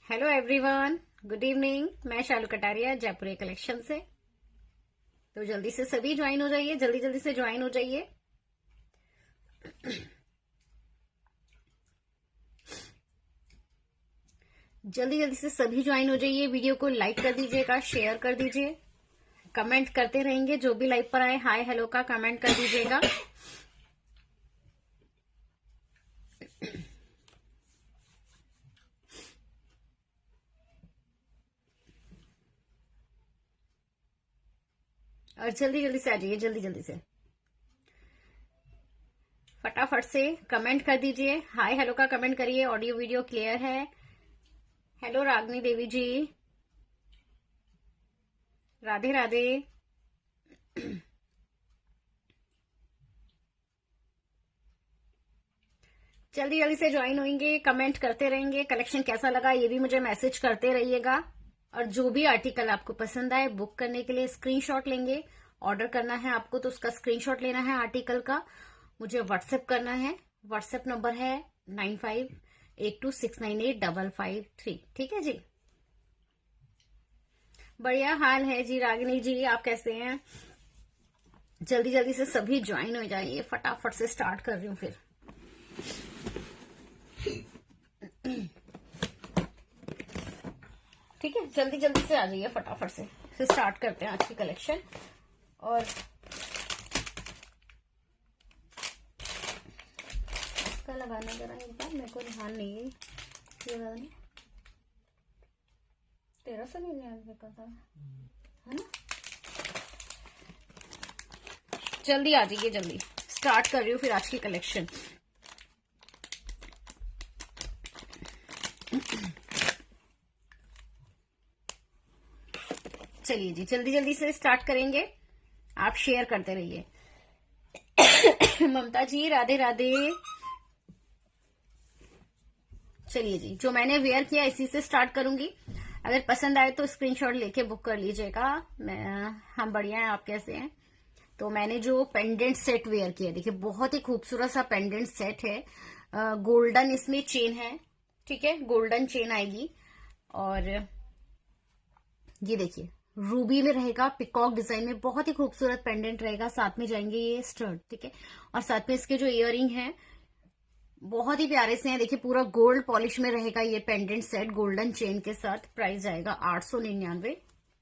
Hello everyone, good evening. मैं शालू कटारिया जयपुरी collection से। तो जल्दी से सभी ज्वाइन हो जाइए, जल्दी जल्दी से ज्वाइन हो जाइए। जल्दी जल्दी से सभी ज्वाइन हो जाइए। वीडियो को लाइक कर दीजिएगा, शेयर कर दीजिए, कमेंट करते रहेंगे। जो भी लाइव पर आए हाय हेलो का कमेंट कर दीजिएगा। और जल्दी जल्दी से आ जाइए, जल्दी जल्दी से फटाफट से कमेंट कर दीजिए। हाय हेलो का कमेंट करिए। ऑडियो वीडियो क्लियर है। हेलो रागनी देवी जी, राधे राधे। जल्दी जल्दी से ज्वाइन होंगे, कमेंट करते रहेंगे। कलेक्शन कैसा लगा ये भी मुझे मैसेज करते रहिएगा। और जो भी आर्टिकल आपको पसंद आए बुक करने के लिए स्क्रीनशॉट लेंगे। ऑर्डर करना है आपको तो उसका स्क्रीनशॉट लेना है आर्टिकल का, मुझे व्हाट्सएप करना है। व्हाट्सएप नंबर है 9582698553। ठीक है जी, बढ़िया हाल है जी। रागिनी जी आप कैसे हैं? जल्दी जल्दी से सभी ज्वाइन हो जाइए। फटाफट से स्टार्ट कर रही हूँ फिर। ठीक है, जल्दी जल्दी से आ जाइए, फटाफट से फिर स्टार्ट करते हैं आज की कलेक्शन। और इसका लगाना जरा एक बार, मेरे को ध्यान नहीं है। ये लगाना 1399 का था, है ना? जल्दी आ जाइए, जल्दी स्टार्ट कर रही हूँ फिर आज की कलेक्शन। चलिए जी, जल्दी जल्दी से स्टार्ट करेंगे। आप शेयर करते रहिए। ममता जी राधे राधे। चलिए जी, जो मैंने वेयर किया इसी से स्टार्ट करूंगी। अगर पसंद आए तो स्क्रीनशॉट लेके बुक कर लीजिएगा। हम बढ़िया हैं, आप कैसे हैं? तो मैंने जो पेंडेंट सेट वेयर किया, देखिए बहुत ही खूबसूरत सा पेंडेंट सेट है। गोल्डन इसमें चेन है, ठीक है, गोल्डन चेन आएगी। और ये देखिए रूबी में रहेगा, पिकॉक डिजाइन में बहुत ही खूबसूरत पेंडेंट रहेगा। साथ में जाएंगे ये स्टड, ठीक है। और साथ में इसके जो इयररिंग है बहुत ही प्यारे से हैं। देखिए पूरा गोल्ड पॉलिश में रहेगा ये पेंडेंट सेट गोल्डन चेन के साथ। प्राइस आएगा 899,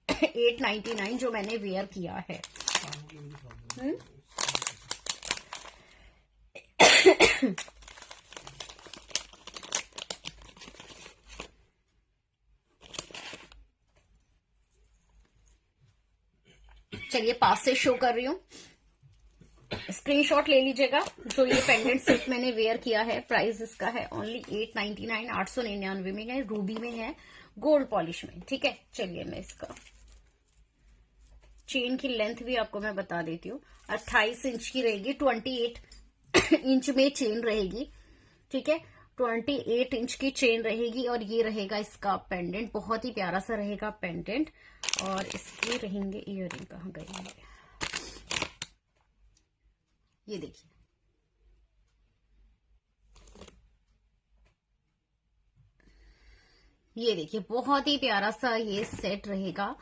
899 जो मैंने वेयर किया है। चलिए पास से शो कर रही हूँ, स्क्रीनशॉट ले लीजिएगा। जो ये पेंडेंट सेट मैंने वेयर किया है, प्राइस इसका है ओनली 899, 899 में है, रूबी में है, गोल्ड पॉलिश में, ठीक है। चलिए मैं इसका चेन की लेंथ भी आपको मैं बता देती हूँ। 28 इंच की रहेगी, 28 इंच में चेन रहेगी, ठीक है। 28 इंच की चेन रहेगी। और ये रहेगा इसका पेंडेंट, बहुत ही प्यारा सा रहेगा पेंडेंट। और इसके रहेंगे इयररिंग, कहाँ गए हैं ये देखिए, ये देखिए बहुत ही प्यारा सा ये सेट रहेगा।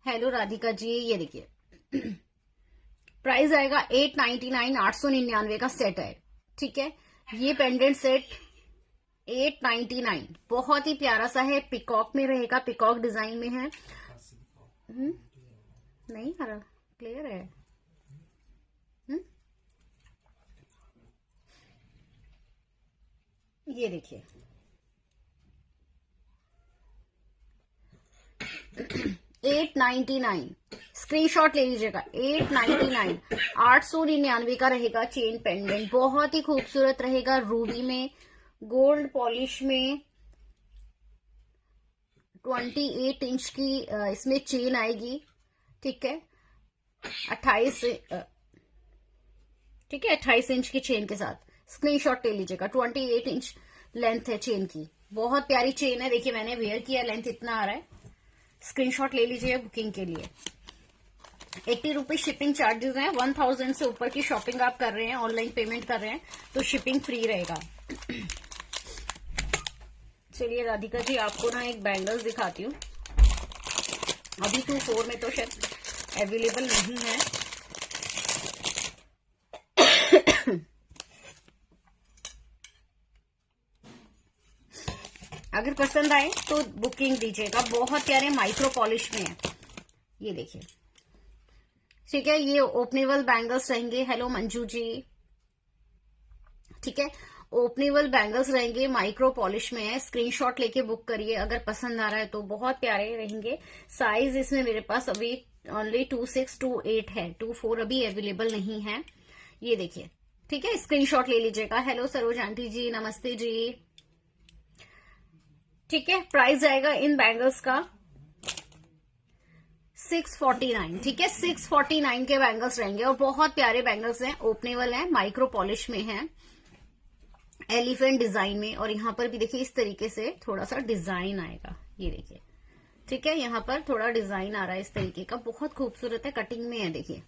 हेलो राधिका जी, ये देखिए प्राइस आएगा 899, 899 का सेट है, ठीक है। ये पेंडेंट सेट 899 बहुत ही प्यारा सा है, पिकॉक में रहेगा, पिकॉक डिजाइन में है। नहीं आ रहा, क्लियर है। ये देखिए 899, स्क्रीनशॉट ले लीजिएगा। 899, 899 का रहेगा चेन पेंडेंट। बहुत ही खूबसूरत रहेगा, रूबी में, गोल्ड पॉलिश में। 28 इंच की इसमें चेन आएगी, ठीक है। 28, ठीक है, 28 इंच की चेन के साथ स्क्रीनशॉट ले लीजिएगा। 28 इंच लेंथ है चेन की, बहुत प्यारी चेन है। देखिए मैंने वेयर किया, लेंथ इतना आ रहा है। स्क्रीनशॉट ले लीजिए बुकिंग के लिए। 80 रुपीज शिपिंग चार्जेस हैं। 1000 से ऊपर की शॉपिंग आप कर रहे हैं, ऑनलाइन पेमेंट कर रहे हैं तो शिपिंग फ्री रहेगा। चलिए राधिका जी, आपको ना एक बैंगल्स दिखाती हूँ। अभी 24 में तो शायद अवेलेबल नहीं है। अगर पसंद आए तो बुकिंग दीजिएगा। बहुत प्यारे माइक्रो पॉलिश में है, ये देखिए। ठीक है, ये ओपनेबल बैंगल्स रहेंगे। हेलो मंजू जी। ठीक है, ओपनेबल बैंगल्स रहेंगे, माइक्रो पॉलिश में है। स्क्रीनशॉट लेके बुक करिए अगर पसंद आ रहा है तो। बहुत प्यारे रहेंगे। साइज इसमें मेरे पास अभी ओनली 26 to 8 है, 24 अभी अवेलेबल नहीं है। ये देखिए, ठीक है, स्क्रीनशॉट ले लीजिएगा। हेलो सरोज आंटी जी, नमस्ते जी। ठीक है, प्राइस आएगा इन बैंगल्स का 649। ठीक है, 649 के बैंगल्स रहेंगे और बहुत प्यारे बैंगल्स हैं, ओपनेबल हैं, माइक्रो पॉलिश में हैं, एलिफेंट डिजाइन में। और यहाँ पर भी देखिए इस तरीके से थोड़ा सा डिजाइन आएगा, ये देखिए। ठीक है, यहाँ पर थोड़ा डिजाइन आ रहा है इस तरीके का, बहुत खूबसूरत है, कटिंग में है, देखिए।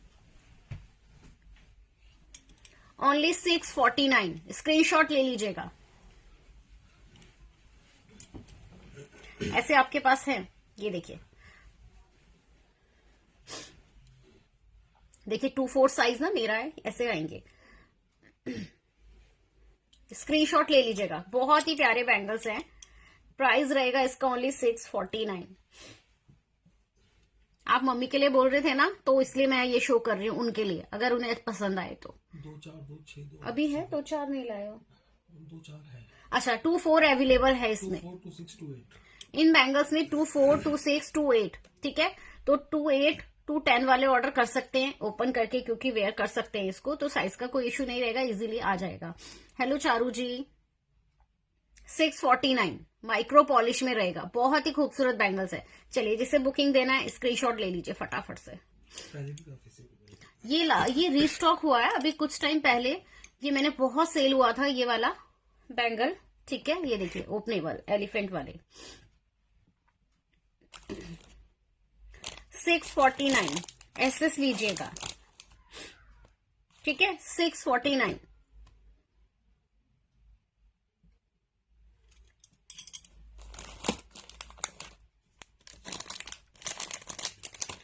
ओनली 649, स्क्रीनशॉट ले लीजिएगा। ऐसे आपके पास है, ये देखिए। देखिए 24 साइज ना मेरा है, ऐसे आएंगे। स्क्रीनशॉट ले लीजिएगा। बहुत ही प्यारे बैंगल्स हैं। प्राइस रहेगा इसका ओनली 649। आप मम्मी के लिए बोल रहे थे ना, तो इसलिए मैं ये शो कर रही हूँ उनके लिए, अगर उन्हें पसंद आए तो। 2-4 अभी है 2-4 नहीं लाए हो? 2-4 है। अच्छा, 24 अवेलेबल है इसमें। 2-4-2-6-2-8 इन बैंगल्स में 24, 26, 28। ठीक है, तो 28 to 10 वाले ऑर्डर कर सकते हैं ओपन करके, क्योंकि वेयर कर सकते हैं इसको, तो साइज का कोई इश्यू नहीं रहेगा, इजीली आ जाएगा। हेलो चारू जी। 649 माइक्रो पॉलिश में रहेगा। बहुत ही खूबसूरत बैंगल्स है। चलिए, जिसे बुकिंग देना है स्क्रीनशॉट ले लीजिए फटाफट से। ये रीस्टॉक हुआ है अभी कुछ टाइम पहले। ये मैंने बहुत सेल हुआ था ये वाला बैंगल। ठीक है, ये देखिए ओपनेबल एलिफेंट वाले। 649 एसएस लीजिएगा। ठीक है, 649।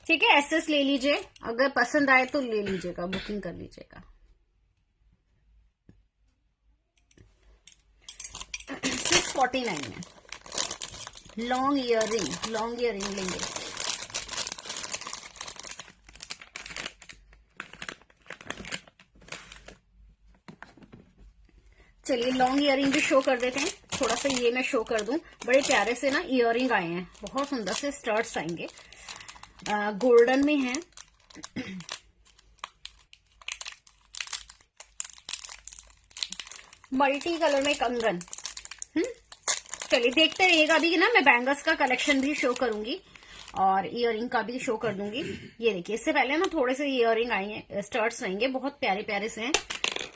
ठीक है, एसएस ले लीजिए। अगर पसंद आए तो ले लीजिएगा, बुकिंग कर लीजिएगा। 649 में लॉन्ग इयरिंग लेंगे। चलिए, लॉन्ग इयरिंग भी शो कर देते हैं। थोड़ा सा ये मैं शो कर दूं। बड़े प्यारे से ना इयरिंग आए हैं, बहुत सुंदर से स्टर्ट्स आएंगे, गोल्डन में है। मल्टी कलर में कंगन। चलिए देखते रहिएगा। अभी ना मैं बैंगल्स का कलेक्शन भी शो करूंगी और इयरिंग का भी शो कर दूंगी। ये देखिए, इससे पहले ना थोड़े से इयरिंग आएंगे, स्टर्ट्स आएंगे, बहुत प्यारे प्यारे से हैं।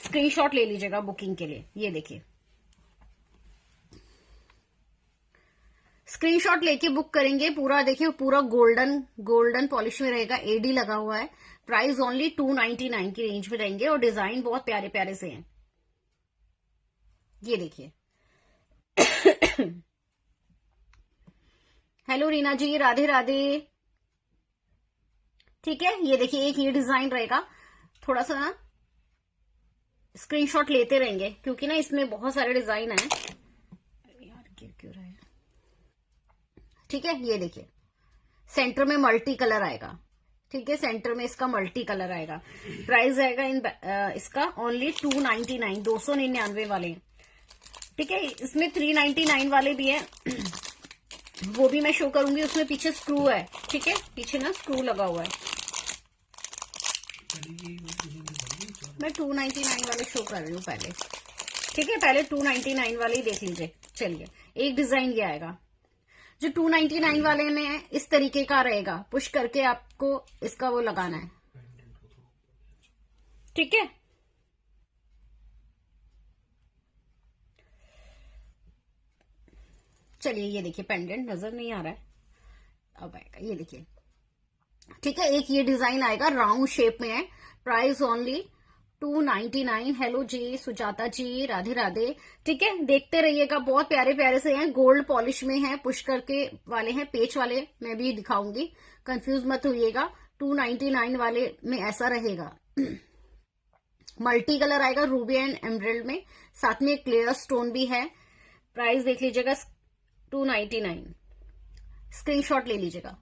स्क्रीनशॉट ले लीजिएगा बुकिंग के लिए। ये देखिए, स्क्रीनशॉट लेके बुक करेंगे। पूरा देखिए, पूरा गोल्डन पॉलिश में रहेगा, एडी लगा हुआ है। प्राइस ओनली 299 की रेंज में रहेंगे और डिजाइन बहुत प्यारे प्यारे से हैं। ये देखिए। हेलो रीना जी, राधे राधे। ठीक है, ये देखिए, एक ये डिजाइन रहेगा। थोड़ा सा ना स्क्रीनशॉट लेते रहेंगे, क्योंकि ना इसमें बहुत सारे डिजाइन है यार, गिर क्यों रहा है। ठीक है, ये देखिए, सेंटर में मल्टी कलर आएगा। ठीक है, सेंटर में इसका मल्टी कलर आएगा। प्राइस आएगा इसका ओनली 299, 299 वाले। ठीक है, इसमें 399 वाले भी है, वो भी मैं शो करूंगी। उसमें पीछे स्क्रू है। ठीक है, पीछे ना स्क्रू लगा हुआ है। मैं 299 वाले शो कर रही हूँ पहले। ठीक है, पहले 299 वाले ही देख लीजिए। चलिए, एक डिजाइन ये आएगा जो 299 वाले में इस तरीके का रहेगा। पुश करके आपको इसका वो लगाना है। ठीक है, चलिए, ये देखिए, पेंडेंट नजर नहीं आ रहा है, अब आएगा। ये देखिए, ठीक है, एक ये डिजाइन आएगा, राउंड शेप में है। Price only 299। हेलो जी सुजाता जी, राधे राधे। ठीक है, देखते रहिएगा, बहुत प्यारे प्यारे से हैं, गोल्ड पॉलिश में हैं, पुश करके वाले हैं, पेच वाले मैं भी दिखाऊंगी, कंफ्यूज मत होइएगा। 299 वाले में ऐसा रहेगा। मल्टी कलर आएगा रूबी एंड एमराल्ड में, साथ में क्लियर स्टोन भी है। प्राइस देख लीजिएगा 299, स्क्रीनशॉट ले लीजिएगा।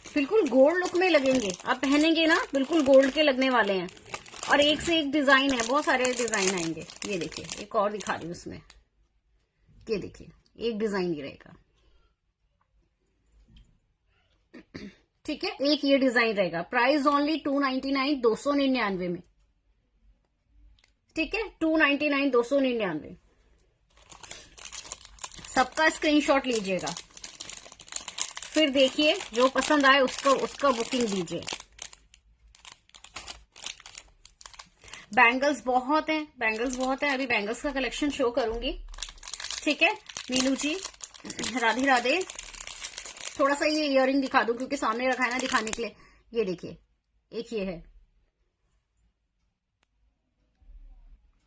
बिल्कुल गोल्ड लुक में लगेंगे, आप पहनेंगे ना बिल्कुल गोल्ड के लगने वाले हैं। और एक से एक डिजाइन है, बहुत सारे डिजाइन आएंगे। ये देखिए, एक और दिखा रही हूँ उसमें, ये देखिए एक डिजाइन ही रहेगा। ठीक है, एक ये डिजाइन रहेगा। प्राइस ओनली 299, 299 में। ठीक है, 299, 299। सबका स्क्रीनशॉट लीजिएगा, फिर देखिए जो पसंद आए उसका बुकिंग दीजिए। बैंगल्स बहुत हैं, बैंगल्स बहुत हैं, अभी बैंगल्स का कलेक्शन शो करूंगी। ठीक है मीनू जी, राधे राधे। थोड़ा सा ये इयररिंग दिखा दूं क्योंकि सामने रखा है ना दिखाने के लिए। ये देखिए, एक ये है।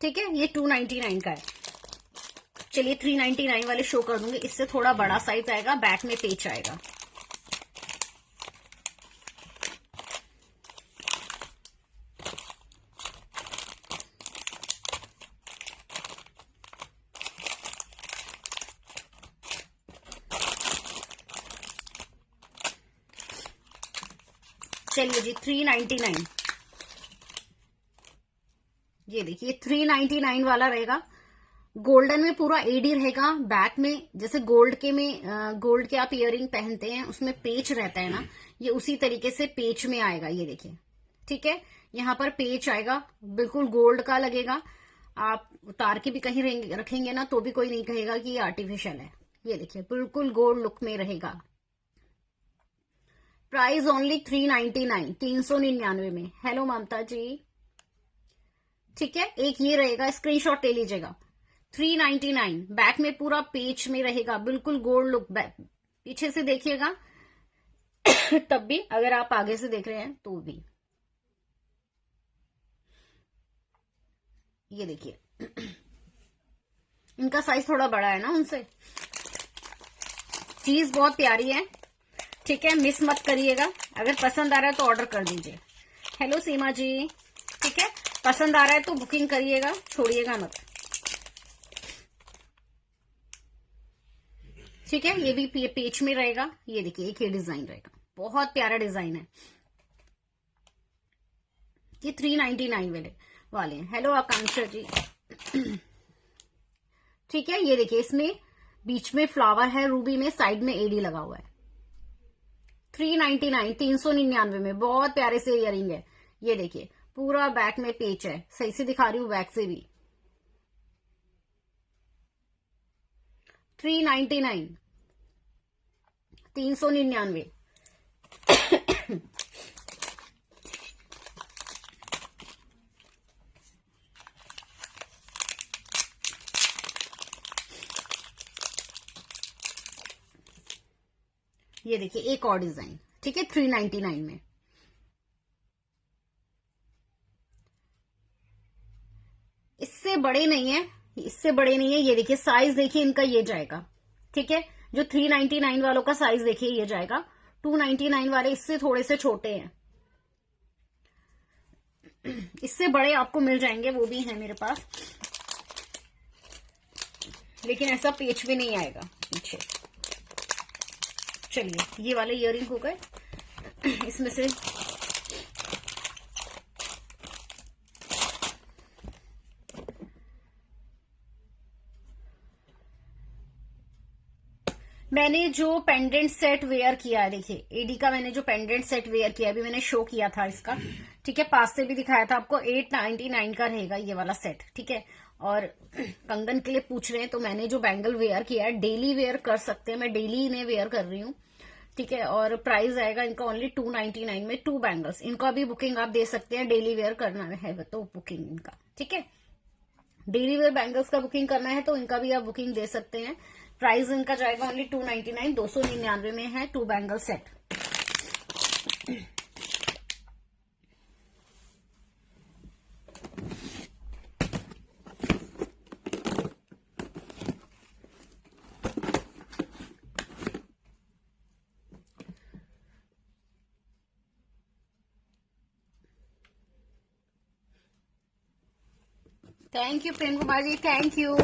ठीक है, ये 299 का है। चलिए 399 वाले शो कर दूंगी, इससे थोड़ा बड़ा साइज आएगा, बैक में पेच आएगा। चलिए जी 399, ये देखिए 399 वाला रहेगा। गोल्डन में पूरा एडी रहेगा, बैक में जैसे गोल्ड के आप इयररिंग पहनते हैं उसमें पेच रहता है ना, ये उसी तरीके से पेच में आएगा। ये देखिए, ठीक है, यहाँ पर पेच आएगा, बिल्कुल गोल्ड का लगेगा। आप उतार के भी कहीं रखेंगे ना तो भी कोई नहीं कहेगा कि ये आर्टिफिशियल है। ये देखिए बिल्कुल गोल्ड लुक में रहेगा। प्राइस ओनली 399, 399 में। हेलो ममता जी। ठीक है, एक ये रहेगा, स्क्रीनशॉट ले लीजिएगा। 399, बैक में पूरा पेच में रहेगा, बिल्कुल गोल्ड लुक। पीछे से देखिएगा तब भी, अगर आप आगे से देख रहे हैं तो भी। ये देखिए इनका साइज थोड़ा बड़ा है ना उनसे। चीज बहुत प्यारी है। ठीक है, मिस मत करिएगा, अगर पसंद आ रहा है तो ऑर्डर कर दीजिए। हेलो सीमा जी। ठीक है, पसंद आ रहा है तो बुकिंग करिएगा, छोड़िएगा मत। ठीक है, ये भी पेच में रहेगा। ये देखिए एक ये डिजाइन रहेगा, बहुत प्यारा डिजाइन है। ये 399 वाले हैं। हेलो आकांक्षा जी। ठीक है, ये देखिए इसमें बीच में फ्लावर है रूबी में, साइड में एडी लगा हुआ है। 399, 399 में, बहुत प्यारे से इयररिंग है। ये देखिए पूरा बैक में पेच है, सही से दिखा रही हूं बैक से भी। 399, 399। ये देखिए एक और डिजाइन। ठीक है, 399 में। इससे बड़े नहीं है, इससे बड़े नहीं है। ये देखिए साइज देखिए इनका, ये जाएगा। ठीक है, जो 399 वालों का साइज देखिए ये जाएगा। 299 वाले इससे थोड़े से छोटे हैं, इससे बड़े आपको मिल जाएंगे, वो भी है मेरे पास, लेकिन ऐसा पेच भी नहीं आएगा पीछे। चलिए ये वाले इयररिंग हो गए। इसमें से मैंने जो पेंडेंट सेट वेयर किया है, देखिए एडी का मैंने जो पेंडेंट सेट वेयर किया, अभी मैंने शो किया था इसका। ठीक है, पास से भी दिखाया था आपको। 899 का रहेगा ये वाला सेट। ठीक है, और कंगन के लिए पूछ रहे हैं तो मैंने जो बैंगल वेयर किया है, डेली वेयर कर सकते हैं, मैं डेली इन्हें वेयर कर रही हूँ। ठीक है, और प्राइस आएगा इनका ओनली 299 में। 2 बैंगल्स, इनका भी बुकिंग आप दे सकते हैं, डेली वेयर करना है तो बुकिंग इनका। ठीक है, डेली वेयर बैंगल्स का बुकिंग करना है तो इनका भी आप बुकिंग दे सकते हैं। प्राइस इनका जाएगा ओनली 299, 299 में है 2 bangle set. Thank you Prem Kumar ji, thank you.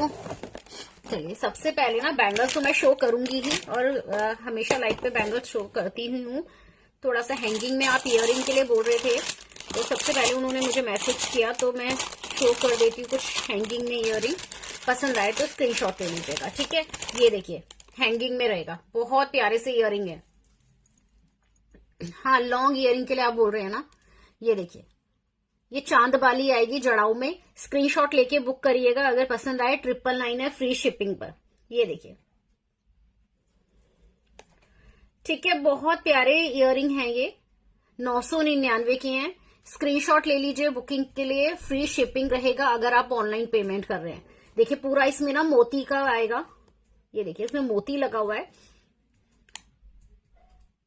चलिए सबसे पहले ना बैंगल्स तो मैं शो करूंगी ही, और हमेशा लाइव पे बैंगल्स शो करती ही हूँ। थोड़ा सा हैंगिंग में आप इयरिंग के लिए बोल रहे थे, तो सबसे पहले उन्होंने मुझे मैसेज किया तो मैं शो कर देती हूँ कुछ हैंगिंग में इयरिंग। पसंद आए तो स्क्रीनशॉट ले लीजिएगा, ठीक है। ये देखिए हैंगिंग में रहेगा, बहुत प्यारे से इयरिंग है। हाँ लॉन्ग इयरिंग के लिए आप बोल रहे हैं ना। ये देखिए ये चांद बाली आएगी जड़ाऊ में। स्क्रीनशॉट लेके बुक करिएगा अगर पसंद आए। 999 है फ्री शिपिंग पर। ये देखिए ठीक है, बहुत प्यारे इयरिंग हैं ये। 999 के हैं। स्क्रीनशॉट ले लीजिए, बुकिंग के लिए फ्री शिपिंग रहेगा अगर आप ऑनलाइन पेमेंट कर रहे हैं। देखिए पूरा इसमें ना मोती का आएगा। ये देखिए इसमें मोती लगा हुआ है,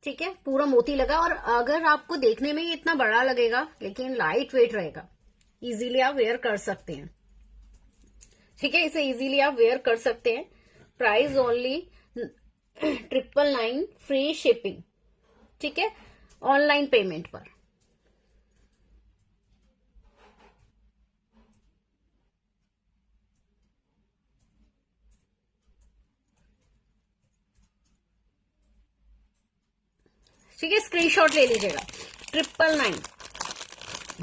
ठीक है, पूरा मोती लगा। और अगर आपको देखने में ये इतना बड़ा लगेगा लेकिन लाइट वेट रहेगा, इजीली आप वेयर कर सकते हैं, ठीक है। इसे इजीली आप वेयर कर सकते हैं। प्राइस ओनली 999 फ्री शिपिंग, ठीक है, ऑनलाइन पेमेंट पर। ठीक है, स्क्रीनशॉट ले लीजिएगा। 999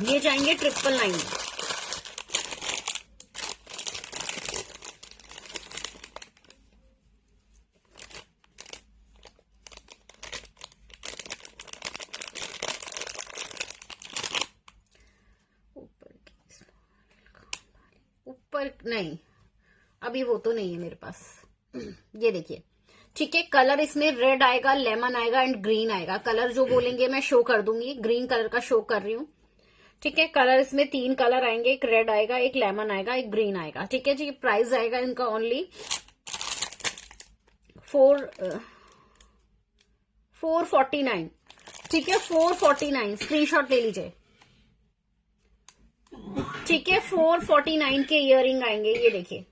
ये जाएंगे 999। ऊपर नहीं, अभी वो तो नहीं है मेरे पास। ये देखिए ठीक है, कलर इसमें रेड आएगा, लेमन आएगा एंड ग्रीन आएगा। कलर जो बोलेंगे मैं शो कर दूंगी। ग्रीन कलर का शो कर रही हूँ, ठीक है। कलर इसमें 3 कलर आएंगे, एक रेड आएगा, एक लेमन आएगा, एक ग्रीन आएगा, ठीक है जी। प्राइस आएगा इनका ओनली 449, ठीक है, 449। स्क्रीनशॉट ले लीजिए, ठीक है। 449 के इयरिंग आएंगे। ये देखिए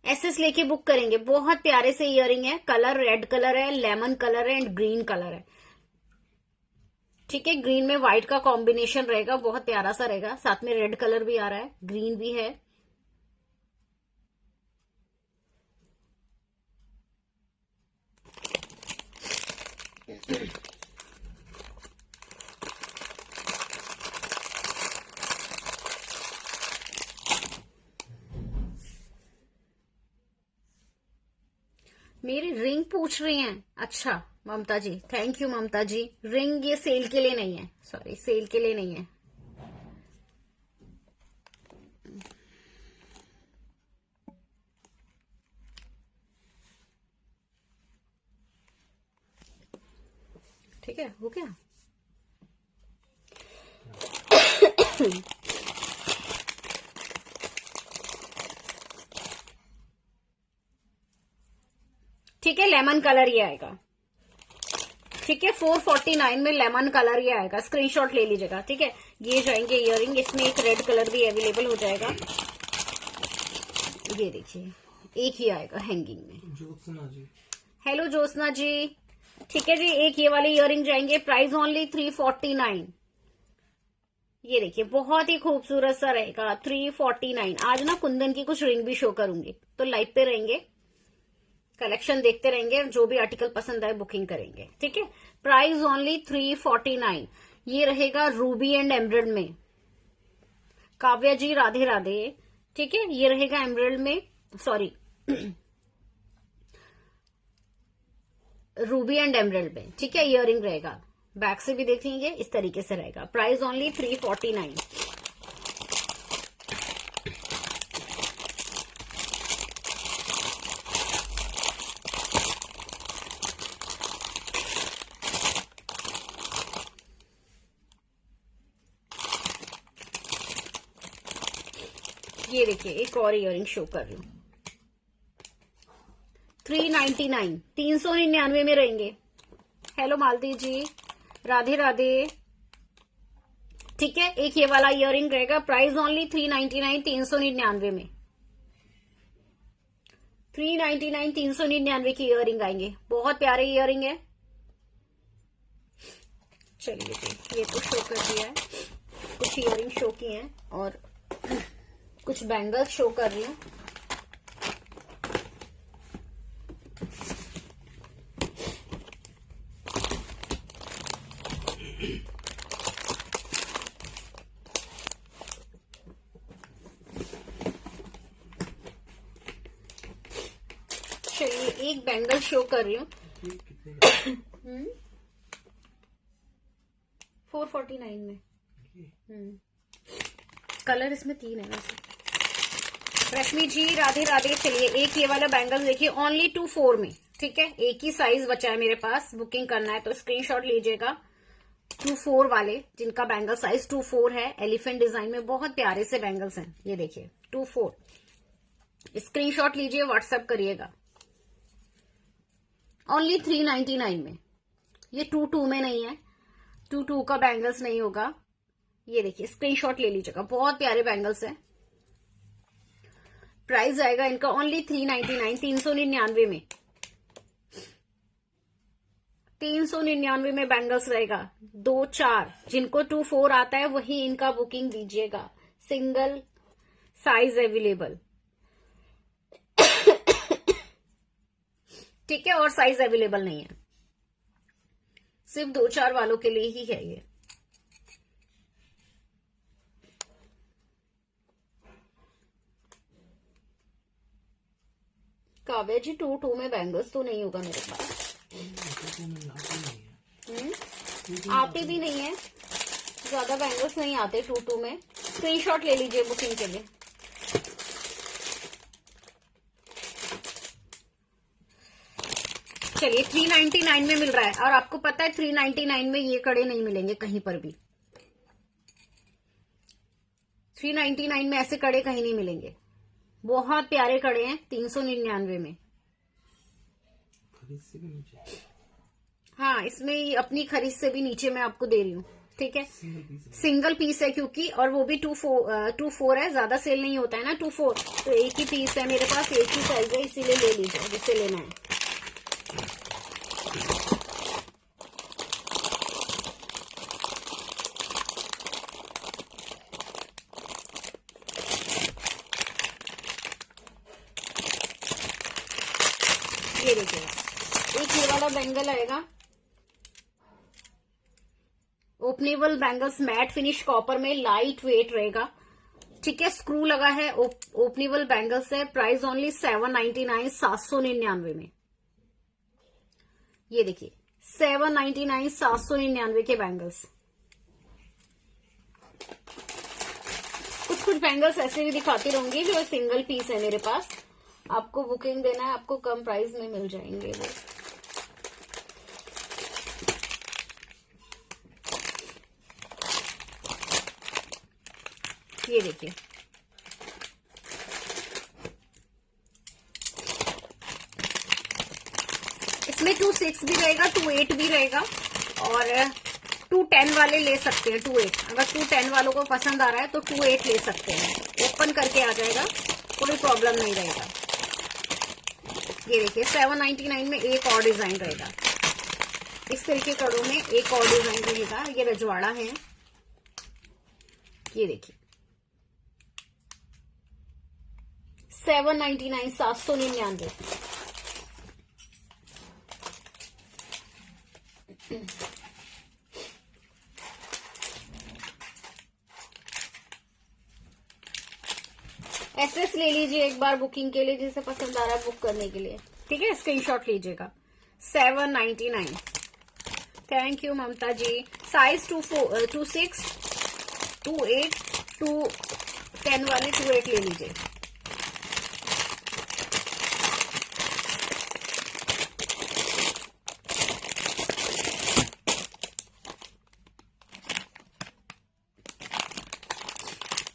एसएस लेके बुक करेंगे। बहुत प्यारे से इयरिंग है। कलर रेड कलर है, लेमन कलर है एंड ग्रीन कलर है, ठीक है। ग्रीन में व्हाइट का कॉम्बिनेशन रहेगा, बहुत प्यारा सा रहेगा। साथ में रेड कलर भी आ रहा है, ग्रीन भी है। मेरी रिंग पूछ रही हैं। अच्छा Mamata ji, thank you Mamata ji. Ring ये सेल के लिए नहीं है, सॉरी सेल के लिए नहीं है। ठीक है, हो गया। ठीक है, लेमन कलर ये आएगा, ठीक है। 449 में लेमन कलर ये आएगा। स्क्रीनशॉट ले लीजिएगा, ठीक है। ये जाएंगे इयरिंग। इसमें एक रेड कलर भी अवेलेबल हो जाएगा। ये देखिए एक ही आएगा हैंगिंग में। ज्योत्सना जी, हेलो ज्योत्सना जी, ठीक है जी। एक ये वाले इयरिंग जाएंगे। Price only 349। ये देखिए बहुत ही खूबसूरत सा रहेगा। 349। आज ना कुंदन की कुछ रिंग भी शो करूंगी, तो लाइव पे रहेंगे, कलेक्शन देखते रहेंगे। जो भी आर्टिकल पसंद आए बुकिंग करेंगे, ठीक है। Price only 349। ये रहेगा रूबी एंड एमरल्ड में। काव्या जी राधे राधे, ठीक है। ये रहेगा एमरल्ड में, सॉरी रूबी एंड एमरल्ड में, ठीक है। इयरिंग रहेगा, बैक से भी देखेंगे, इस तरीके से रहेगा। Price only 349। ये देखिए एक और इयरिंग शो कर रही हूँ। 399, 399 में रहेंगे। हेलो मालती जी राधे राधे, ठीक है। एक ये वाला इयरिंग रहेगा। प्राइस ओनली 399, 399 में। 399, 399 की इयरिंग आएंगे। बहुत प्यारे इयरिंग है। चलिए जी ये तो शो कर दिया है। कुछ इयरिंग शो किए हैं और कुछ बैंगल्स शो कर रही हूँ। चलिए एक बैंगल शो कर रही हूँ। ये कितने का? 449 में। ये कलर इसमें 3 है वैसे। रश्मि जी राधे राधे। चलिए एक ये वाला बैंगल देखिए, ओनली 24 में, ठीक है। एक ही साइज बचा है मेरे पास, बुकिंग करना है तो स्क्रीनशॉट लीजिएगा। 24 वाले जिनका बैंगल साइज 24 है, एलिफेंट डिजाइन में बहुत प्यारे से बैंगल्स हैं। ये देखिए 24, स्क्रीनशॉट लीजिए, व्हाट्सएप करिएगा। ओनली 399 में। ये 22 में नहीं है, 22 का बैंगल्स नहीं होगा। ये देखिए स्क्रीनशॉट ले लीजिएगा, बहुत प्यारे बैंगल्स हैं। प्राइस आएगा इनका ओनली 399, 399 में। 399 में बैंगल्स रहेगा। 2-4 जिनको 24 आता है वही इनका बुकिंग दीजिएगा। सिंगल साइज अवेलेबल, ठीक है, और साइज अवेलेबल नहीं है, सिर्फ 2-4 वालों के लिए ही है ये। काव्या जी 22 में बैंगल्स तो नहीं होगा मेरे पास। तो में लाते नहीं है। आते भी नहीं है, ज्यादा बैंगल्स नहीं आते 22 में। स्क्रीनशॉट ले लीजिए बुकिंग के लिए। चलिए 399 में मिल रहा है, और आपको पता है 399 में ये कड़े नहीं मिलेंगे कहीं पर भी। 399 में ऐसे कड़े कहीं नहीं मिलेंगे। बहुत प्यारे कड़े हैं 399 में। खरीद से भी नीचे। हाँ, इसमें अपनी खरीद से भी नीचे मैं आपको दे रही हूँ, ठीक है। सिंगल पीस है क्योंकि, और वो भी 24 है, ज्यादा सेल नहीं होता है ना 24, तो एक ही पीस है मेरे पास, एक ही साइज है, इसीलिए ले लीजिए जिससे लेना है। ये देखिएगा एक ये वाला बैंगल आएगा, openable bangles, matte finish copper में, लाइट वेट रहेगा, ठीक है। स्क्रू लगा है, ओपनेबल बैंगल्स है। प्राइस ओनली 799, 799 में। ये देखिए 799, 799 के बैंगल्स। कुछ कुछ बैंगल्स ऐसे भी दिखाती रहूंगी जो सिंगल पीस है मेरे पास। आपको बुकिंग देना है, आपको कम प्राइस में मिल जाएंगे वो। ये देखिए इसमें 26 भी रहेगा, 28 भी रहेगा, और 210 वाले ले सकते हैं। 28 अगर 210 वालों को पसंद आ रहा है तो 28 ले सकते हैं। ओपन करके आ जाएगा, कोई प्रॉब्लम नहीं रहेगा। ये देखिए 799 में एक और डिजाइन रहेगा। इस तरह के कड़ों में एक और डिजाइन रहेगा। ये रजवाड़ा है, ये देखिए 799, 799। एसएस ले लीजिए एक बार बुकिंग के लिए, जिसे पसंद आ रहा है बुक करने के लिए, ठीक है। स्क्रीनशॉट लीजिएगा। 799। Thank you Mamata ji. Size 26, 28, 210 वाले 28 ले लीजिए।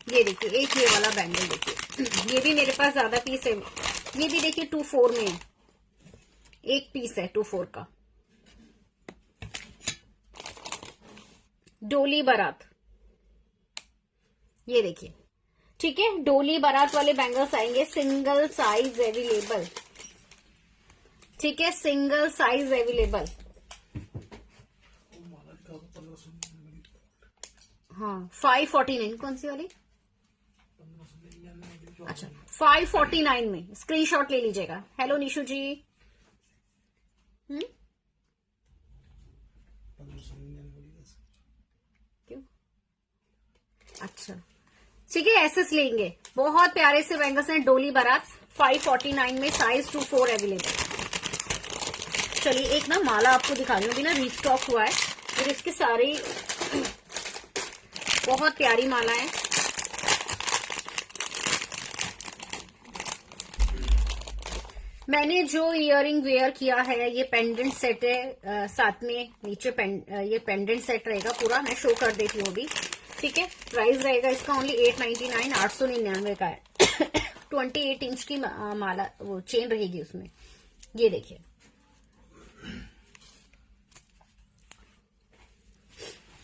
ये देखिए एक ये वाला बैंगल देखिए, ये भी मेरे पास ज्यादा पीस है। ये भी देखिए 24 में है, एक पीस है 24 का। डोली बारात, ये देखिए, ठीक है। डोली बारात वाले बैंगल्स आएंगे, सिंगल साइज अवेलेबल, ठीक है, सिंगल साइज अवेलेबल। हाँ 549 कौन सी वाली? 1599 जो अच्छा 549 में स्क्रीनशॉट ले लीजिएगा। हेलो निशु जी। 1599 क्यों? अच्छा ठीक है, एसेस लेंगे। बहुत प्यारे से बैंगल्स हैं, डोली बारात 549 में, साइज 2-4 अवेलेबल। चलिए एक ना माला आपको दिखा रही हूँ, अभी ना रीस्टॉक हुआ है, फिर इसके सारे बहुत प्यारी माला है। मैंने जो इयरिंग वेयर किया है ये पेंडेंट सेट है, साथ में नीचे ये पेंडेंट सेट रहेगा पूरा, मैं शो कर देती हूँ अभी। ठीक है, प्राइस रहेगा इसका ओनली 899, 899 का है। 28 इंच की माला वो चेन रहेगी उसमें। ये देखिए,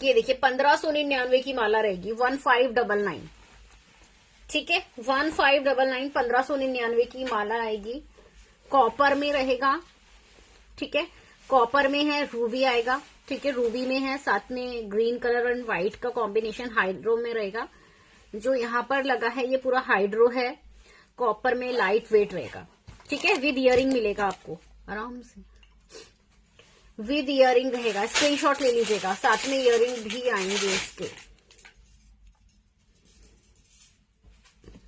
ये देखिए 1599 की माला रहेगी, 1599। ठीक है, 1599 1599 की माला आएगी। कॉपर में रहेगा। ठीक है, कॉपर में है, रूबी आएगा। ठीक है, रूबी में है, साथ में ग्रीन कलर एंड व्हाइट का कॉम्बिनेशन हाइड्रो में रहेगा। जो यहाँ पर लगा है ये पूरा हाइड्रो है, कॉपर में लाइट वेट रहेगा। ठीक है, विद इयरिंग मिलेगा आपको आराम से, विद इयरिंग रहेगा। स्क्रीनशॉट ले लीजिएगा, साथ में इयरिंग भी आएंगे इसके।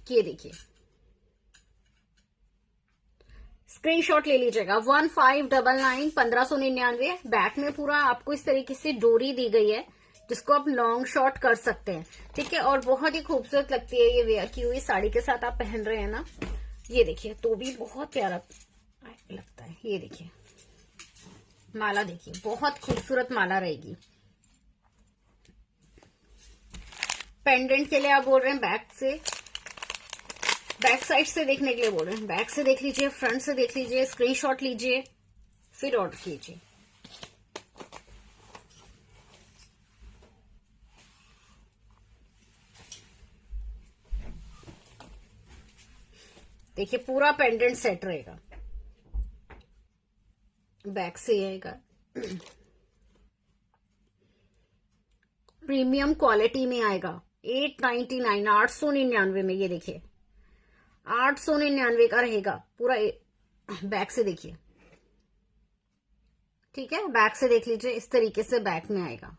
ये देखिए, स्क्रीनशॉट ले लीजिएगा। 1599 1599। बैक में पूरा आपको इस तरीके से डोरी दी गई है जिसको आप लॉन्ग शॉर्ट कर सकते हैं। ठीक है, और बहुत ही खूबसूरत लगती है ये वेयर की हुई साड़ी के साथ आप पहन रहे हैं ना। ये देखिए, तो भी बहुत प्यारा लगता है। ये देखिए माला, देखिए बहुत खूबसूरत माला रहेगी। पेंडेंट के लिए आप बोल रहे हैं बैक से, बैक साइड से देखने के लिए बोल रहे हैं, बैक से देख लीजिए, फ्रंट से देख लीजिए, स्क्रीनशॉट लीजिए, फिर ऑर्डर कीजिए। देखिए पूरा पेंडेंट सेट रहेगा, बैक से आएगा। प्रीमियम क्वालिटी में आएगा, 899 899 में। ये देखिए 899 का रहेगा पूरा। बैक से देखिए, ठीक है, बैक से देख लीजिए, इस तरीके से बैक में आएगा।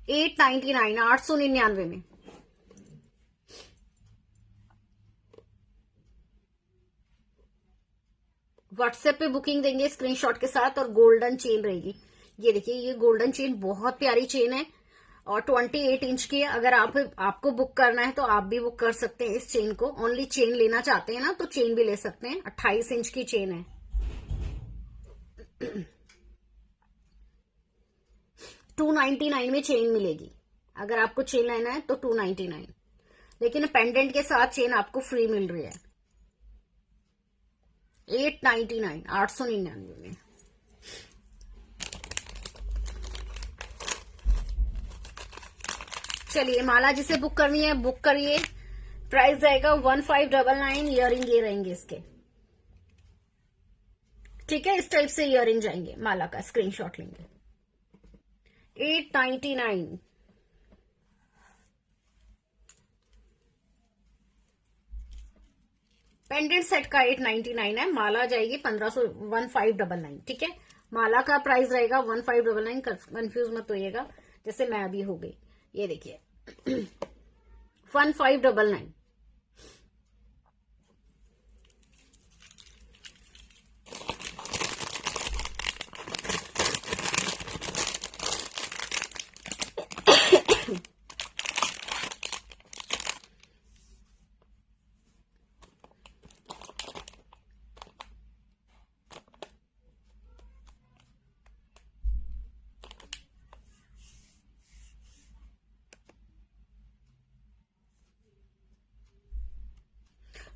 899 899 में। व्हाट्सएप पे बुकिंग देंगे स्क्रीनशॉट के साथ, और गोल्डन चेन रहेगी। ये देखिए, ये गोल्डन चेन बहुत प्यारी चेन है और 28 इंच की है। अगर आपको बुक करना है तो आप भी बुक कर सकते हैं इस चेन को। ओनली चेन लेना चाहते हैं ना तो चेन भी ले सकते हैं। 28 इंच की चेन है। 299 में चेन मिलेगी। अगर आपको चेन लेना है तो 299, लेकिन पेंडेंट के साथ चेन आपको फ्री मिल रही है 899 899 में। चलिए, माला जिसे बुक करनी है बुक करिए। प्राइस जाएगा 1599। इयरिंग ये रहेंगे इसके। ठीक है, इस टाइप से इयरिंग जाएंगे। माला का स्क्रीनशॉट लेंगे। 899। पेंडेंट सेट का 899 है। माला जाएगी 1599। ठीक है, माला का प्राइस रहेगा 1599। कंफ्यूज मत होइएगा जैसे मैं अभी हो गई। ये देखिए 1599।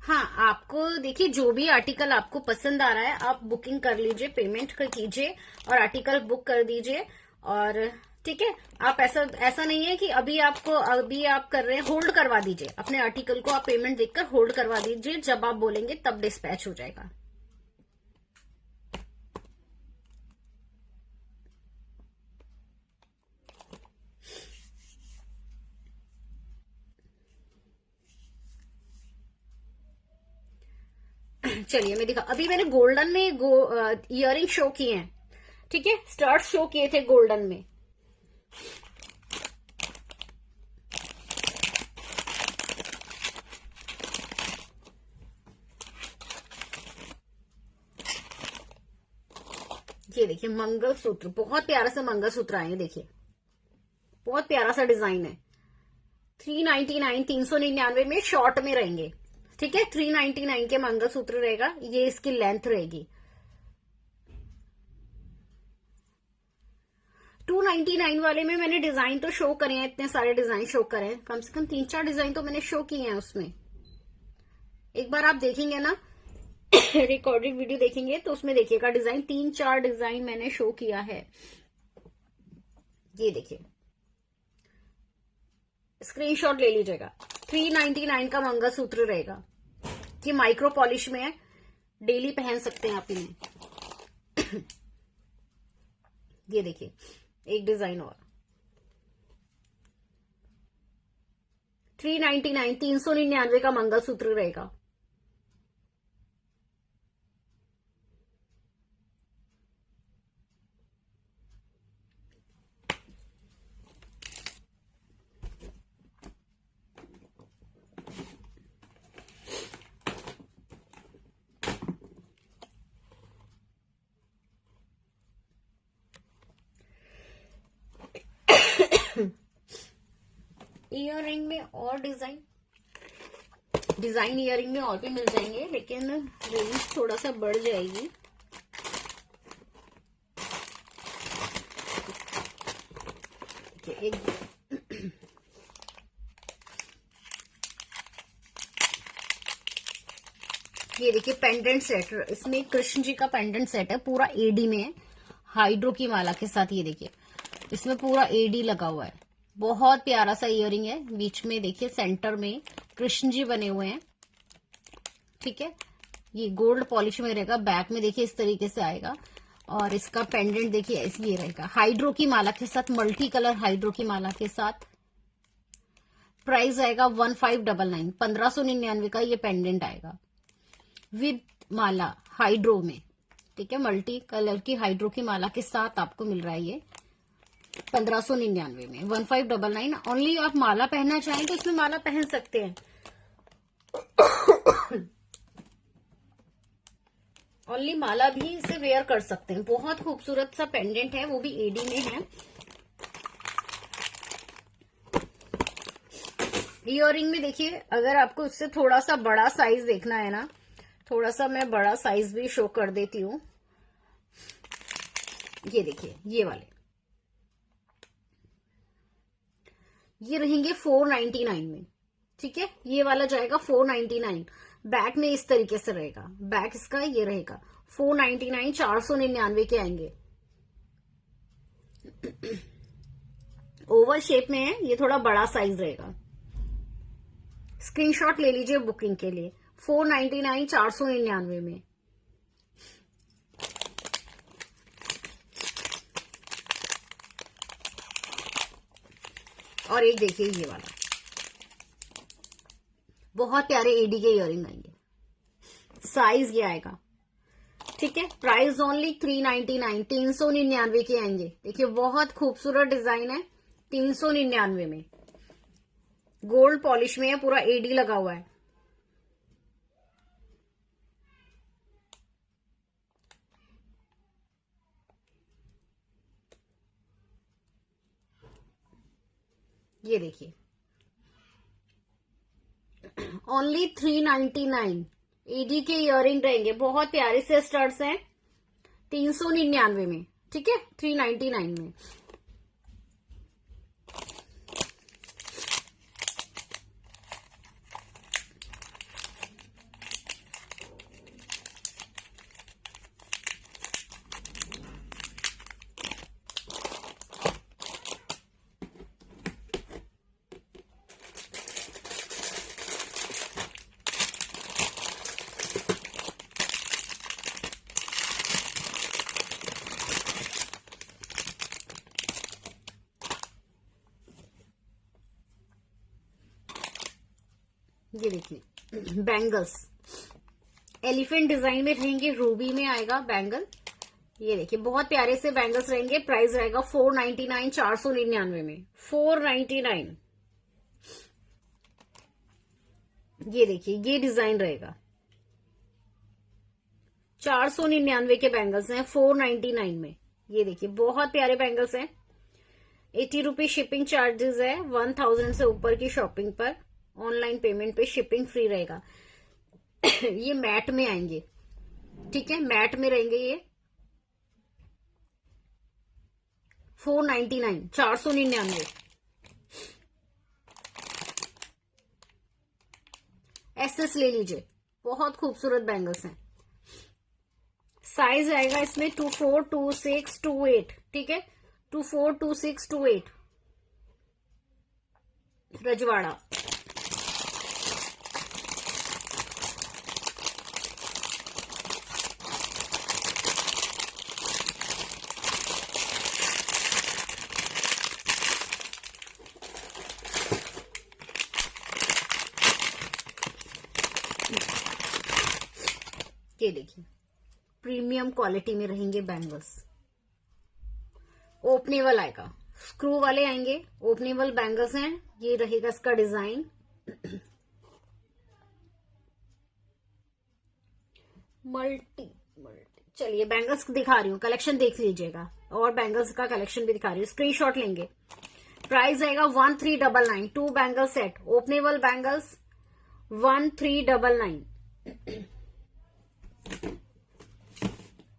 हाँ, आपको देखिए जो भी आर्टिकल आपको पसंद आ रहा है आप बुकिंग कर लीजिए, पेमेंट कीजिए और आर्टिकल बुक कर दीजिए। और ठीक है, आप ऐसा नहीं है कि अभी आप कर रहे हैं, होल्ड करवा दीजिए अपने आर्टिकल को। आप पेमेंट देखकर होल्ड करवा दीजिए, जब आप बोलेंगे तब डिस्पैच हो जाएगा। चलिए मैं दिखा, अभी मैंने गोल्डन में इयरिंग शो किए हैं, ठीक है, स्टार्ट शो किए थे गोल्डन में। ये देखिए मंगलसूत्र, बहुत प्यारा सा मंगलसूत्र आए हैं, देखिए बहुत प्यारा सा डिजाइन है। 399 399 में शॉर्ट में रहेंगे, ठीक है। 399 के मंगलसूत्र रहेगा, ये इसकी लेंथ रहेगी। 299 वाले में मैंने डिजाइन तो शो करे हैं, इतने सारे डिजाइन शो करे हैं, कम से कम 3-4 डिजाइन तो मैंने शो किए हैं उसमें। एक बार आप देखेंगे ना रिकॉर्डेड वीडियो देखेंगे तो उसमें देखिएगा डिजाइन, 3-4 डिजाइन मैंने शो किया है। ये देखिए, स्क्रीनशॉट ले लीजिएगा। 399 का मंगलसूत्र रहेगा, ये माइक्रो पॉलिश में है, डेली पहन सकते हैं आप इन्हें। ये देखिए एक डिजाइन और, 399 399 का मंगलसूत्र रहेगा। ईयरिंग में और डिजाइन ईयरिंग में और भी मिल जाएंगे, लेकिन रेंज थोड़ा सा बढ़ जाएगी। एक ये देखिए पेंडेंट सेट, इसमें कृष्ण जी का पेंडेंट सेट है, पूरा एडी में है, हाइड्रो की माला के साथ। ये देखिए इसमें पूरा एडी लगा हुआ है, बहुत प्यारा सा इयरिंग है। बीच में देखिए सेंटर में कृष्ण जी बने हुए हैं, ठीक है। ये गोल्ड पॉलिश में रहेगा, बैक में देखिए इस तरीके से आएगा, और इसका पेंडेंट देखिए ये रहेगा हाइड्रो की माला के साथ, मल्टी कलर हाइड्रो की माला के साथ। प्राइस आएगा 1599, 1599 का ये पेंडेंट आएगा विद माला हाइड्रो में, ठीक है। मल्टी कलर की हाइड्रो की माला के साथ आपको मिल रहा है ये 1599 में, 1599 ओनली। आप माला पहनना चाहें तो इसमें माला पहन सकते हैं, ओनली माला भी इसे वेयर कर सकते हैं। बहुत खूबसूरत सा पेंडेंट है, वो भी एडी में है। ईयरिंग में देखिए, अगर आपको इससे थोड़ा सा बड़ा साइज देखना है ना, थोड़ा सा मैं बड़ा साइज भी शो कर देती हूँ। ये देखिए ये वाले, ये रहेंगे 499 में, ठीक है। ये वाला जाएगा 499, बैक में इस तरीके से रहेगा, बैक इसका ये रहेगा 499, 499 के आएंगे। ओवल शेप में है, ये थोड़ा बड़ा साइज रहेगा। स्क्रीनशॉट ले लीजिए बुकिंग के लिए, 499 499 में। और एक देखिए ये वाला, बहुत प्यारे एडी के इयरिंग आएंगे, साइज ये आएगा, ठीक है। प्राइस ओनली 399, 399 के आएंगे। देखिए बहुत खूबसूरत डिजाइन है, 399 में, गोल्ड पॉलिश में है, पूरा एडी लगा हुआ है। ये देखिए ओनली 399 एडी के इयरिंग रहेंगे, बहुत प्यारे से स्टड्स हैं, 399 में, ठीक है, 399 में। ये देखिए बैंगल्स, एलिफेंट डिजाइन में रहेंगे, रूबी में आएगा बैंगल। ये देखिए बहुत प्यारे से बैंगल्स रहेंगे। प्राइस रहेगा 499, 499 में 499। ये देखिए ये डिजाइन रहेगा, 499 के बैंगल्स हैं 499 में। ये देखिए बहुत प्यारे बैंगल्स हैं। 80 रुपीज शिपिंग चार्जेस है 1000 से ऊपर की शॉपिंग पर। ऑनलाइन पेमेंट पे शिपिंग फ्री रहेगा। ये मैट में आएंगे, ठीक है, मैट में रहेंगे ये। 499, 499। एसएस ले लीजिए, बहुत खूबसूरत बैंगल्स हैं। साइज आएगा इसमें 24, 26, 28, ठीक है, 24, 26, 28। रजवाड़ा। ये देखिए प्रीमियम क्वालिटी में रहेंगे बैंगल्स। ओपनेबल आएगा, स्क्रू वाले आएंगे, ओपनेबल बैंगल्स हैं। ये रहेगा इसका डिजाइन। मल्टी मल्टी चलिए बैंगल्स दिखा रही हूँ, कलेक्शन देख लीजिएगा, और बैंगल्स का कलेक्शन भी दिखा रही हूँ, स्क्रीनशॉट लेंगे। प्राइस आएगा 1399, 2 बैंगल सेट, ओपनेबल बैंगल्स 1399,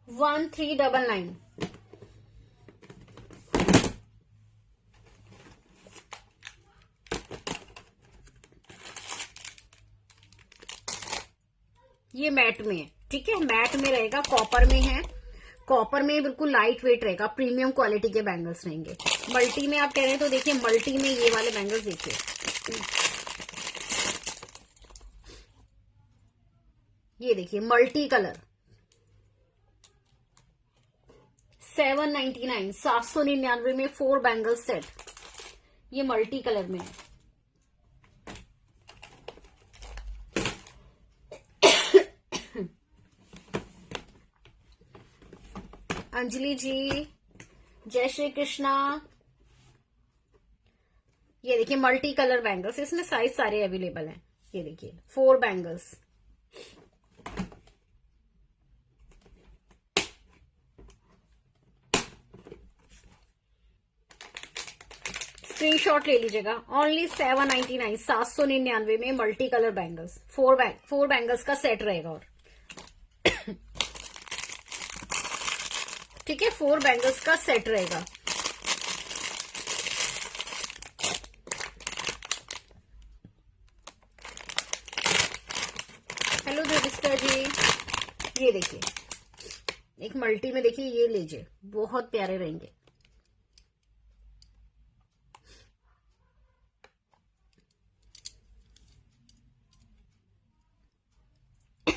1399। ये मैट में है, ठीक है, मैट में रहेगा, कॉपर में है, कॉपर में बिल्कुल लाइट वेट रहेगा, प्रीमियम क्वालिटी के बैंगल्स रहेंगे। मल्टी में आप कह रहे हैं तो देखिए मल्टी में ये वाले बैंगल्स देखिए, ये देखिए मल्टी कलर 799, 799 में 4 बैंगल सेट। ये मल्टी कलर में है। अंजलि जी जय श्री कृष्णा। ये देखिए मल्टी कलर बैंगल्स, इसमें साइज सारे अवेलेबल हैं। ये देखिए 4 बैंगल्स। स्क्रीनशॉट ले लीजिएगा। ओनली 799, 799 में मल्टी कलर बैंगल्स, 4 बैंगल्स का सेट रहेगा। और ठीक है, 4 बैंगल्स का सेट रहेगा। हेलो देविस्टर जी। ये देखिए एक मल्टी में देखिए, ये लीजिए, बहुत प्यारे रहेंगे।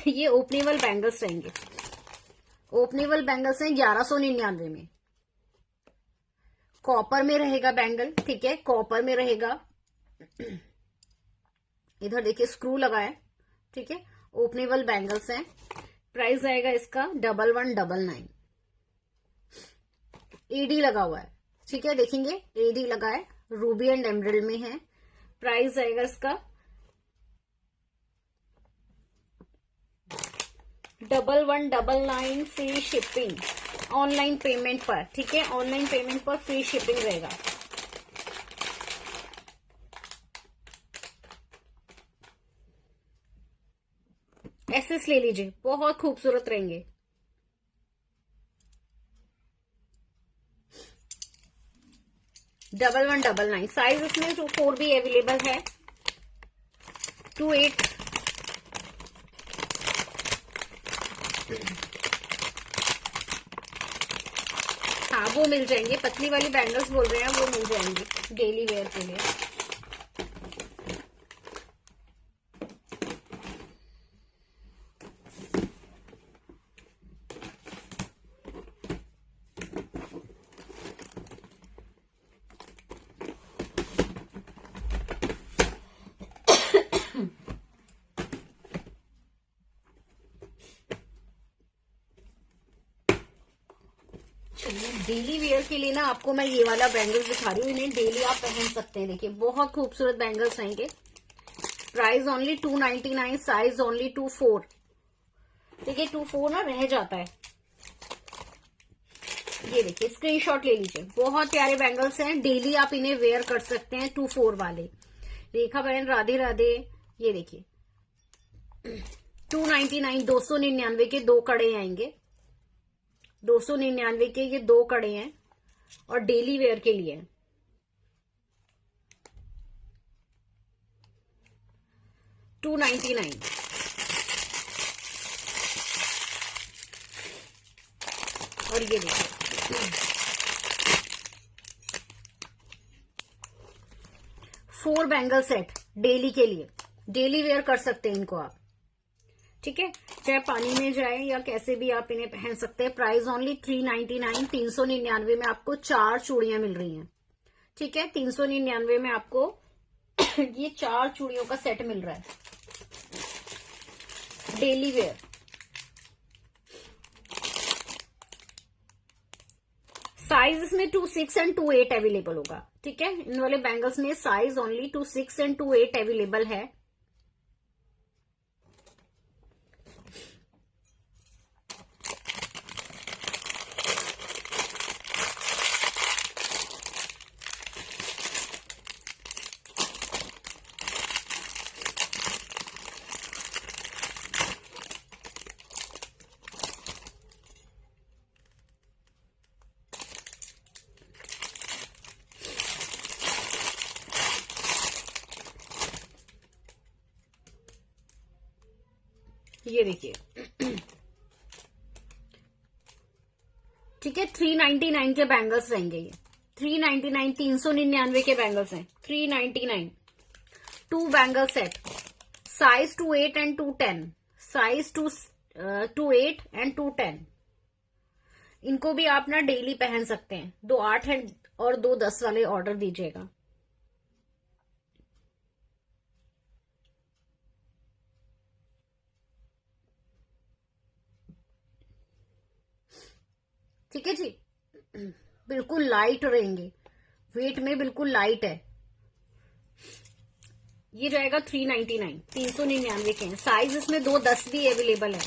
ये ओपनेबल बैंगल्स रहेंगे, ओपनेबल बैंगल्स हैं 1199 में। कॉपर में रहेगा बैंगल, ठीक है, कॉपर में रहेगा। इधर देखिए स्क्रू लगा है, ठीक है, ओपनेबल बैंगल्स हैं। प्राइस आएगा इसका 1199। एडी लगा हुआ है, ठीक है, देखेंगे एडी लगा है, रूबी एंड एमरल्ड में है। प्राइस आएगा इसका 1199, फ्री शिपिंग ऑनलाइन पेमेंट पर, ठीक है, ऑनलाइन पेमेंट पर फ्री शिपिंग रहेगा। एसएस ले लीजिए, बहुत खूबसूरत रहेंगे। डबल 1199। साइज इसमें 4 भी अवेलेबल है, 28। हाँ वो मिल जाएंगे, पतली वाली बैंगल्स बोल रहे हैं, वो मिल जाएंगी डेली वेयर के लिए। डेली वेयर के लिए ना आपको मैं ये वाला बैंगल्स दिखा रही हूँ, इन्हें डेली आप पहन सकते हैं। देखिए बहुत खूबसूरत बैंगल्स रहेंगे। Price only 299, size only 24। देखिए 24 ना रह जाता है। ये देखिए स्क्रीनशॉट ले लीजिए, बहुत प्यारे बैंगल्स हैं, डेली आप इन्हें वेयर कर सकते हैं। 24 वाले। रेखा बहन राधे राधे। ये देखिए 299, 299 के 2 कड़े आएंगे। 299 के ये 2 कड़े हैं और डेली वेयर के लिए हैं। 299। और ये देखिए 4 बैंगल सेट डेली के लिए, डेली वेयर कर सकते हैं इनको आप। ठीक है, चाहे पानी में जाए या कैसे भी आप इन्हें पहन सकते हैं। प्राइस ओनली 399, 399 में आपको 4 चूड़ियां मिल रही हैं। ठीक है, 399 में आपको ये 4 चूड़ियों का सेट मिल रहा है डेली वेयर। साइज इसमें 26 एंड 28 अवेलेबल होगा। ठीक है, इन वाले बैंगल्स में साइज ओनली 26 एंड 28 अवेलेबल है। ये देखिए ठीक है, 399 के बैंगल्स रहेंगे ये। 399, 399 के बैंगल्स हैं। 399 2 bangle set, size 28 and 210, size 28 and 210। इनको भी आप ना डेली पहन सकते हैं। 2 8 है और 2 10 वाले ऑर्डर दीजिएगा। ठीक है जी, बिल्कुल लाइट रहेंगे, वेट में बिल्कुल लाइट है। ये रहेगा 399, 399 के हैं। साइज इसमें 2 10 भी अवेलेबल है।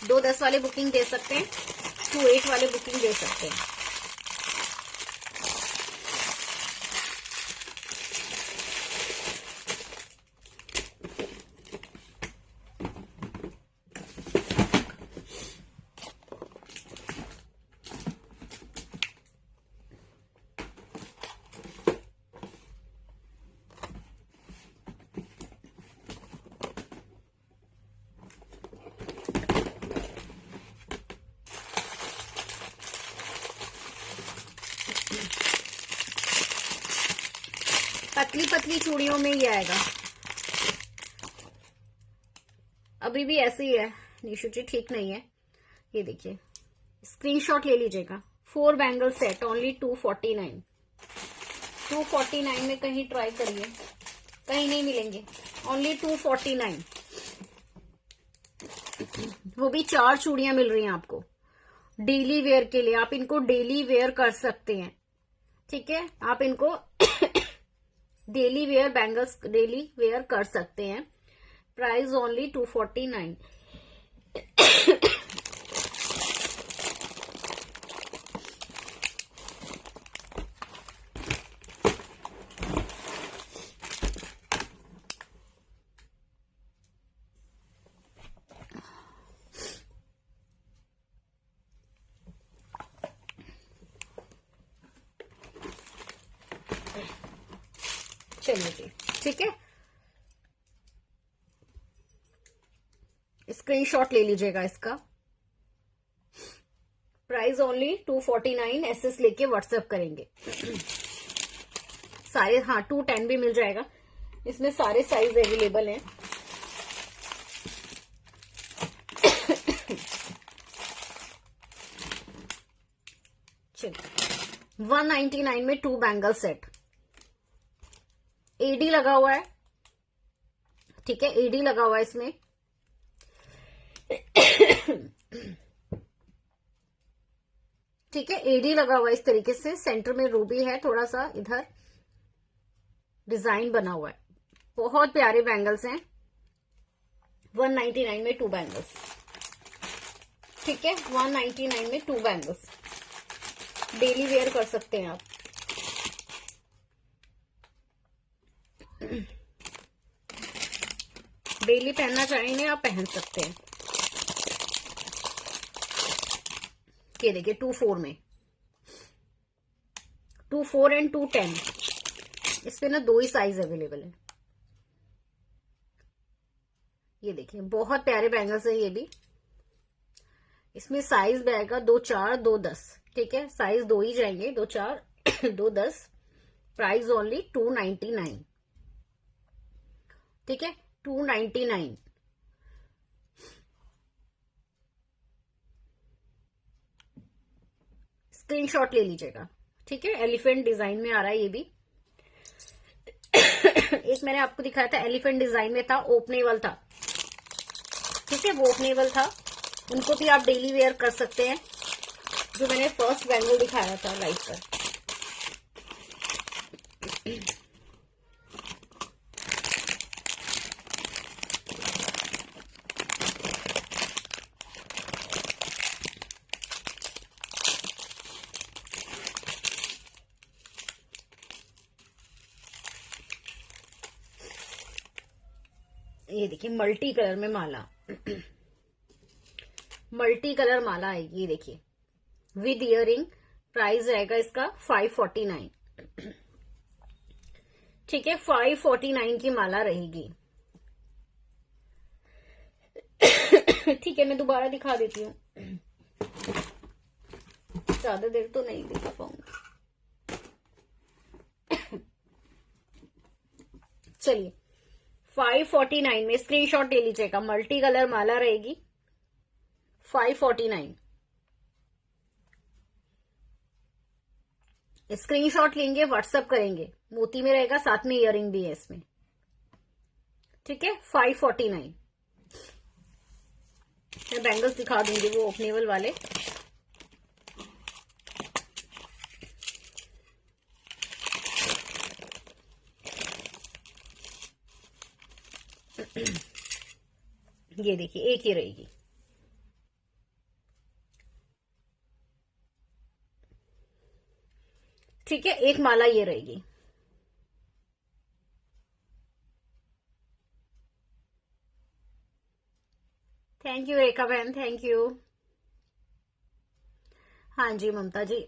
2 10 वाले बुकिंग दे सकते हैं, 2 8 वाले बुकिंग दे सकते हैं। पतली पतली चूड़ियों में ये आएगा। अभी भी ऐसे ही है निशु जी, ठीक नहीं है। ये देखिए स्क्रीनशॉट ले लीजिएगा। 4 बैंगल सेट ओनली 249। 249 में कहीं ट्राई करिए, कहीं नहीं मिलेंगे। ओनली 249, वो भी 4 चूड़ियां मिल रही हैं आपको डेली वेयर के लिए। आप इनको डेली वेयर कर सकते हैं। ठीक है, आप इनको daily wear bangles daily wear कर सकते हैं। Price only 249। चलिए जी, ठीक है, स्क्रीनशॉट ले लीजिएगा इसका। Price only 249। एसएस लेके व्हाट्सएप करेंगे सारे। हाँ 210 भी मिल जाएगा, इसमें सारे साइज अवेलेबल हैं। चलिए 199 में 2 बैंगल सेट, एडी लगा हुआ है। ठीक है, एडी लगा हुआ है इसमें। ठीक है, एडी लगा हुआ है इस तरीके से, सेंटर में रूबी है, थोड़ा सा इधर डिजाइन बना हुआ है। बहुत प्यारे बैंगल्स हैं, 199 में 2 बैंगल्स। ठीक है, 199 में 2 बैंगल्स, डेली वेयर कर सकते हैं आप। डेली पहनना चाहेंगे आप पहन सकते हैं। ये देखिए 2-4 में, 2-4 एंड 2-10, इसमें ना 2 ही साइज अवेलेबल है। ये देखिए बहुत प्यारे बैंगल्स है ये भी। इसमें साइज रहेगा 2-4, 2-10। ठीक है, साइज 2 ही जाएंगे, 2-4, 2-10। Price only 299। ठीक है, 299। स्क्रीनशॉट ले लीजिएगा। ठीक है, एलिफेंट डिजाइन में आ रहा है ये भी। एक मैंने आपको दिखाया था एलिफेंट डिजाइन में था, ओपनेबल था। ठीक है, वो ओपनेबल था, उनको भी आप डेली वेयर कर सकते हैं, जो मैंने फर्स्ट बैंगल दिखाया था लाइव पर। ये देखिए मल्टी कलर में माला, मल्टी कलर माला आएगी। ये देखिए विद इयरिंग, प्राइस रहेगा इसका 549। ठीक है, 549 की माला रहेगी। ठीक है, मैं दोबारा दिखा देती हूँ, ज्यादा देर तो नहीं दिखा पाऊंगी। चलिए 549 में स्क्रीनशॉट ले लीजिएगा, मल्टी कलर माला रहेगी 549। स्क्रीनशॉट लेंगे, व्हाट्सएप करेंगे, मोती में रहेगा, साथ में इयरिंग भी है इसमें। ठीक है, 549। मैं बैंगल्स दिखा दूंगी वो ओपनेबल वाले। ये देखिए एक ही रहेगी। ठीक है, एक माला ये रहेगी। थैंक यू रेखा बहन, थैंक यू। हाँ जी ममता जी,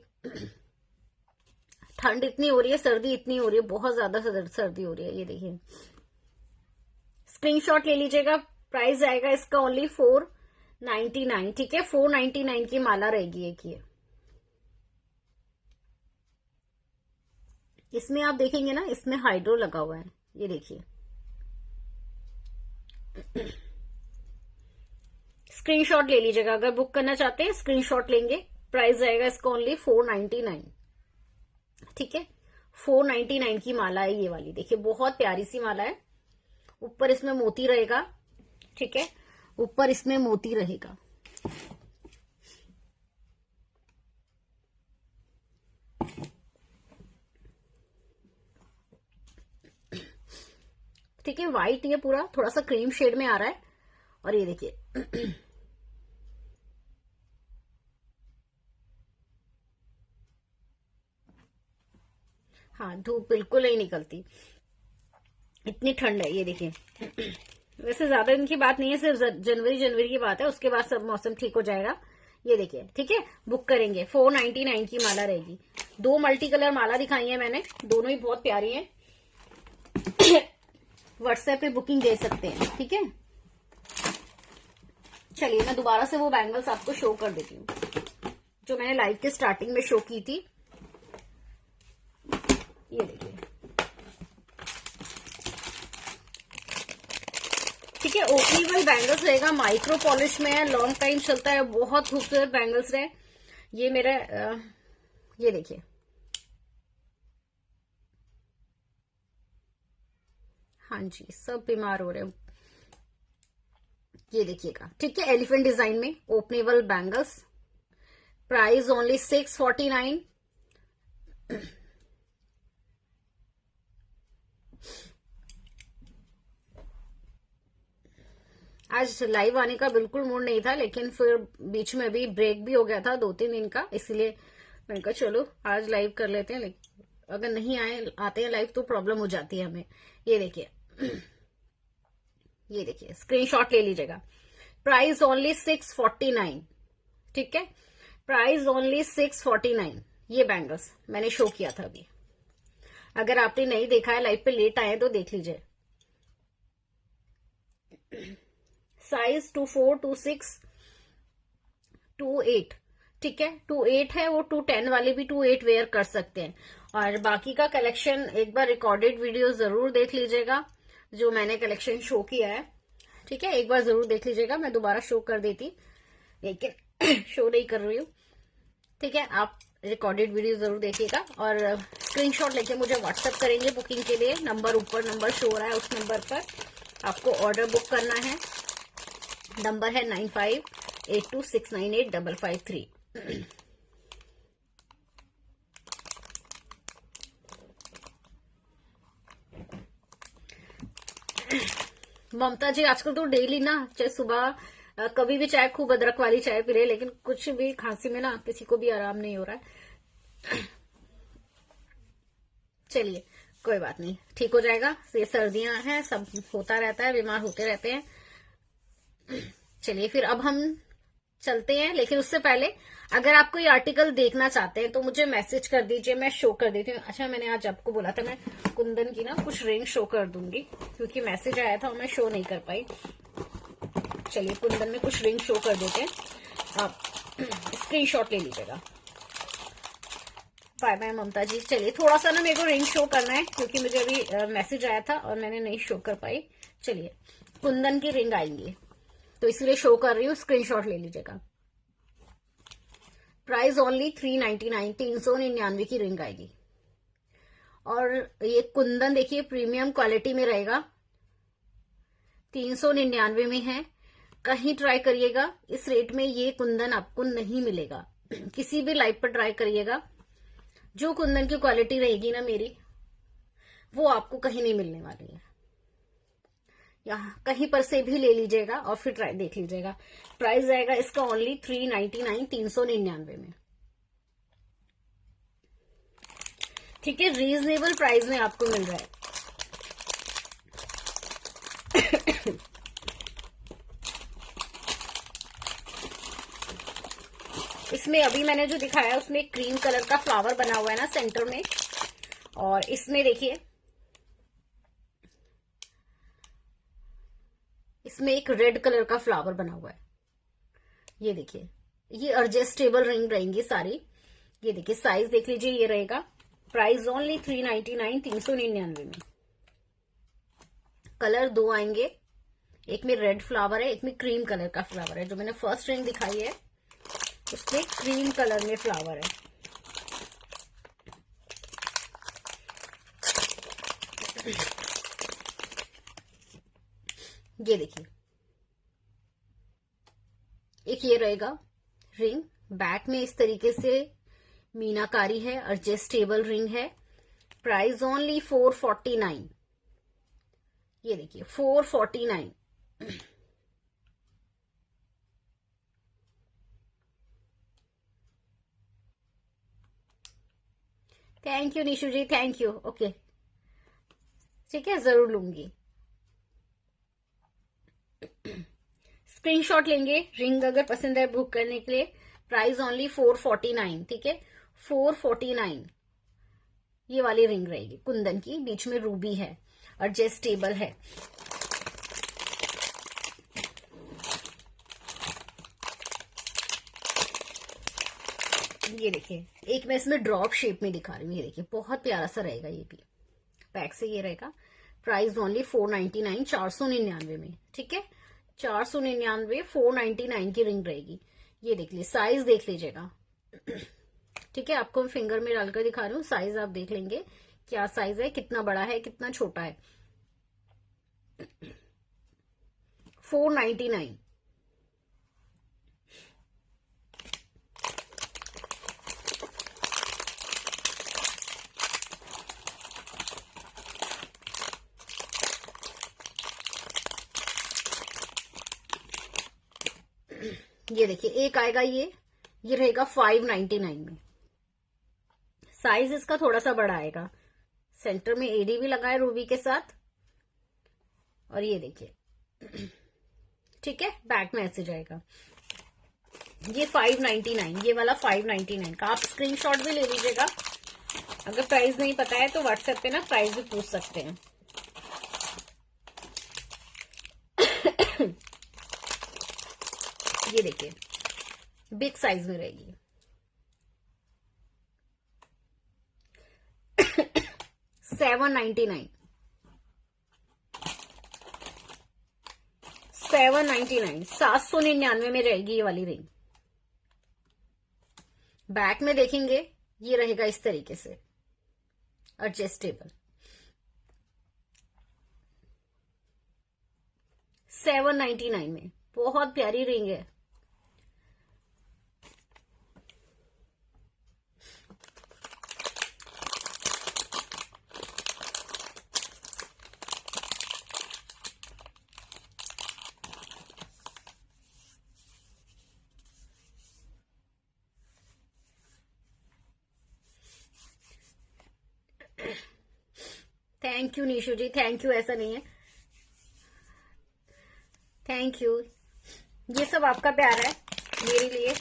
ठंड इतनी हो रही है, सर्दी इतनी हो रही है, बहुत ज्यादा सर्दी हो रही है। ये देखिए स्क्रीनशॉट ले लीजिएगा, प्राइस आएगा इसका ओनली 499। ठीक है, 499 की माला रहेगी एक ये। इसमें आप देखेंगे ना, इसमें हाइड्रो लगा हुआ है, ये देखिए। स्क्रीनशॉट ले लीजिएगा, अगर बुक करना चाहते हैं स्क्रीनशॉट लेंगे, प्राइस आएगा इसका ओनली 499। ठीक है, 499 की माला है ये वाली। देखिए बहुत प्यारी सी माला है, ऊपर इसमें मोती रहेगा। ठीक है, ऊपर इसमें मोती रहेगा। ठीक है, व्हाइट ये पूरा थोड़ा सा क्रीम शेड में आ रहा है। और ये देखिए हाँ, धूप बिल्कुल नहीं निकलती, इतनी ठंड है। ये देखिए वैसे ज्यादा दिन की बात नहीं है, सिर्फ जनवरी की बात है, उसके बाद सब मौसम ठीक हो जाएगा। ये देखिए ठीक है, बुक करेंगे 499 की माला रहेगी। 2 मल्टी कलर माला दिखाई है मैंने, दोनों ही बहुत प्यारी हैं। व्हाट्सएप पे बुकिंग दे सकते हैं। ठीक है, चलिए मैं दोबारा से वो बैंगल्स आपको शो कर देती हूँ जो मैंने लाइव के स्टार्टिंग में शो की थी। ये देखिए ठीक है, ओपनेबल बैंगल्स रहेगा, माइक्रो पॉलिश में है, लॉन्ग टाइम चलता है, बहुत खूबसूरत बैंगल्स रहे ये मेरा। ये देखिए हाँ जी, सब बीमार हो रहे हैं। ये देखिएगा ठीक है, एलिफेंट डिजाइन में ओपनेबल बैंगल्स, प्राइस ओनली 649। आज लाइव आने का बिल्कुल मूड नहीं था, लेकिन फिर बीच में भी ब्रेक भी हो गया था 2-3 दिन का, इसलिए मैंने कहा चलो आज लाइव कर लेते हैं। लेकिन अगर नहीं आते हैं लाइव तो प्रॉब्लम हो जाती है हमें। ये देखिए, ये देखिए, स्क्रीनशॉट ले लीजिएगा। प्राइस ओनली 649, ठीक है, प्राइस ओनली 649। ये बैंगल्स मैंने शो किया था अभी, अगर आपने नहीं देखा है, लाइव पे लेट आए तो देख लीजिए। साइज 24, 26, 28, ठीक है, 28 है वो, 210 वाले भी 28 वेयर कर सकते हैं। और बाकी का कलेक्शन एक बार रिकॉर्डेड वीडियो जरूर देख लीजिएगा, जो मैंने कलेक्शन शो किया है, ठीक है, एक बार जरूर देख लीजिएगा। मैं दोबारा शो कर देती, लेकिन शो नहीं कर रही हूँ, ठीक है। आप रिकॉर्डेड वीडियो जरूर देखिएगा और स्क्रीनशॉट लेके मुझे व्हाट्सएप करेंगे बुकिंग के लिए। नंबर ऊपर नंबर शो हो रहा है, उस नंबर पर आपको ऑर्डर बुक करना है। नंबर है 9582698553। ममता जी आजकल तो डेली ना, चाहे सुबह कभी भी चाय, खूब अदरक वाली चाय पी रहे, लेकिन कुछ भी खांसी में ना किसी को भी आराम नहीं हो रहा है। चलिए कोई बात नहीं, ठीक हो जाएगा। ये सर्दियां हैं, सब होता रहता है, बीमार होते रहते हैं। चलिए फिर अब हम चलते हैं, लेकिन उससे पहले अगर आप कोई आर्टिकल देखना चाहते हैं तो मुझे मैसेज कर दीजिए, मैं शो कर देती हूँ। अच्छा, मैंने आज आपको बोला था मैं कुंदन की ना कुछ रिंग शो कर दूंगी, क्योंकि मैसेज आया था और मैं शो नहीं कर पाई। चलिए कुंदन में कुछ रिंग शो कर देते हैं, आप स्क्रीनशॉट ले लीजिएगा। बाय बाय ममता जी। चलिए थोड़ा सा ना मेरे को रिंग शो करना है, क्योंकि मुझे अभी मैसेज आया था और मैंने नहीं शो कर पाई। चलिए कुंदन की रिंग आएंगी तो इसलिए शो कर रही हूँ, स्क्रीनशॉट ले लीजिएगा। प्राइस ओनली 399, 399 की रिंग आएगी। और ये कुंदन देखिए प्रीमियम क्वालिटी में रहेगा, 399 में है। कहीं ट्राई करिएगा, इस रेट में ये कुंदन आपको नहीं मिलेगा। किसी भी लाइव पर ट्राई करिएगा, जो कुंदन की क्वालिटी रहेगी ना मेरी, वो आपको कहीं नहीं मिलने वाली है। यहाँ कहीं पर से भी ले लीजिएगा और फिर ट्राई देख लीजिएगा। प्राइस आएगा इसका ओनली 399, 399 में, ठीक है, रीजनेबल प्राइस में आपको मिल रहा है। इसमें अभी मैंने जो दिखाया है उसमें क्रीम कलर का फ्लावर बना हुआ है ना सेंटर में, और इसमें देखिए इसमें एक रेड कलर का फ्लावर बना हुआ है। ये देखिए, ये एडजस्टेबल रिंग रहेंगी सारी। ये देखिए साइज देख लीजिए, ये रहेगा। प्राइस ओनली 399, 399 में। कलर दो आएंगे, एक में रेड फ्लावर है, एक में क्रीम कलर का फ्लावर है। जो मैंने फर्स्ट रिंग दिखाई है उसमें क्रीम कलर में फ्लावर है। ये देखिए, एक ये रहेगा रिंग, बैक में इस तरीके से मीनाकारी है, एडजस्टेबल रिंग है। Price only 449। ये देखिए 449। Thank you Nishu ji, thank you. Okay ठीक है, जरूर लूंगी। स्क्रीनशॉट लेंगे, रिंग अगर पसंद है बुक करने के लिए। प्राइस ओनली 449, ठीक है, 449 ये वाली रिंग रहेगी कुंदन की, बीच में रूबी है, एडजस्टेबल है। ये देखिए, एक मैं इसमें ड्रॉप शेप में दिखा रही हूँ। ये देखिए बहुत प्यारा सा रहेगा, ये भी पैक से ये रहेगा। प्राइस ओनली 499, 499 में, ठीक है, 499, 499 की रिंग रहेगी। ये देख लीजिए, साइज देख लीजिएगा, ठीक है, आपको मैं फिंगर में डालकर दिखा रही हूँ। साइज आप देख लेंगे क्या साइज है, कितना बड़ा है कितना छोटा है। 499। ये देखिए एक आएगा ये रहेगा 599 में। साइज इसका थोड़ा सा बड़ा आएगा। सेंटर में एडी भी लगा है रूबी के साथ। और ये देखिए ठीक है, बैक में ऐसे जाएगा। ये 599, ये वाला 599 का। आप स्क्रीनशॉट भी ले लीजिएगा। अगर प्राइस नहीं पता है तो व्हाट्सएप पे ना प्राइस भी पूछ सकते हैं। ये देखिए बिग साइज में रहेगी। 799 799 में रहेगी ये वाली रिंग। बैक में देखेंगे ये रहेगा इस तरीके से एडजस्टेबल। 799 में बहुत प्यारी रिंग है। Thank you Nishu ji, thank you. ऐसा नहीं है, थैंक यू। ये सब आपका प्यार है मेरे लिए।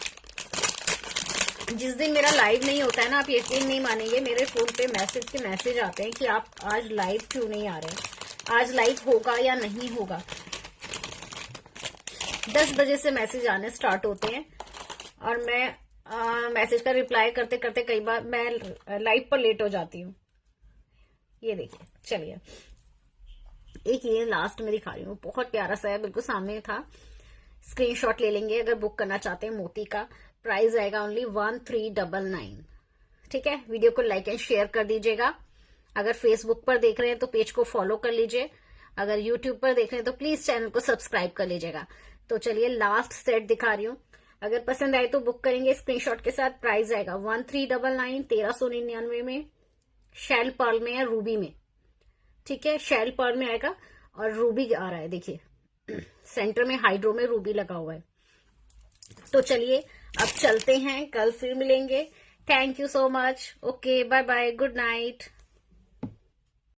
जिस दिन मेरा लाइव नहीं होता है ना, आप यकीन नहीं मानेंगे, मेरे फोन पे मैसेज आते हैं कि आप आज लाइव क्यों नहीं आ रहे, आज लाइव होगा या नहीं होगा। 10 बजे से मैसेज आने स्टार्ट होते हैं और मैं मैसेज का रिप्लाई करते करते कई बार मैं लाइव पर लेट हो जाती हूँ। ये देखिए, चलिए एक ये लास्ट में दिखा रही हूँ, बहुत प्यारा सा है, बिल्कुल सामने था। स्क्रीनशॉट ले लेंगे अगर बुक करना चाहते हैं। मोती का प्राइस आएगा ओनली 1399। ठीक है, वीडियो को लाइक एंड शेयर कर दीजिएगा। अगर फेसबुक पर देख रहे हैं तो पेज को फॉलो कर लीजिए। अगर यूट्यूब पर देख रहे हैं तो प्लीज चैनल को सब्सक्राइब कर लीजिएगा। तो चलिए लास्ट सेट दिखा रही हूँ। अगर पसंद आए तो बुक करेंगे स्क्रीनशॉट के साथ। प्राइस आएगा 1399, 1399 में। शेल पर्ल में या रूबी में। ठीक है, शेल पर्ल में आएगा और रूबी आ रहा है। देखिए सेंटर में हाइड्रो में रूबी लगा हुआ है। तो चलिए अब चलते हैं, कल फिर मिलेंगे। Thank you so much. Okay, bye bye, good night.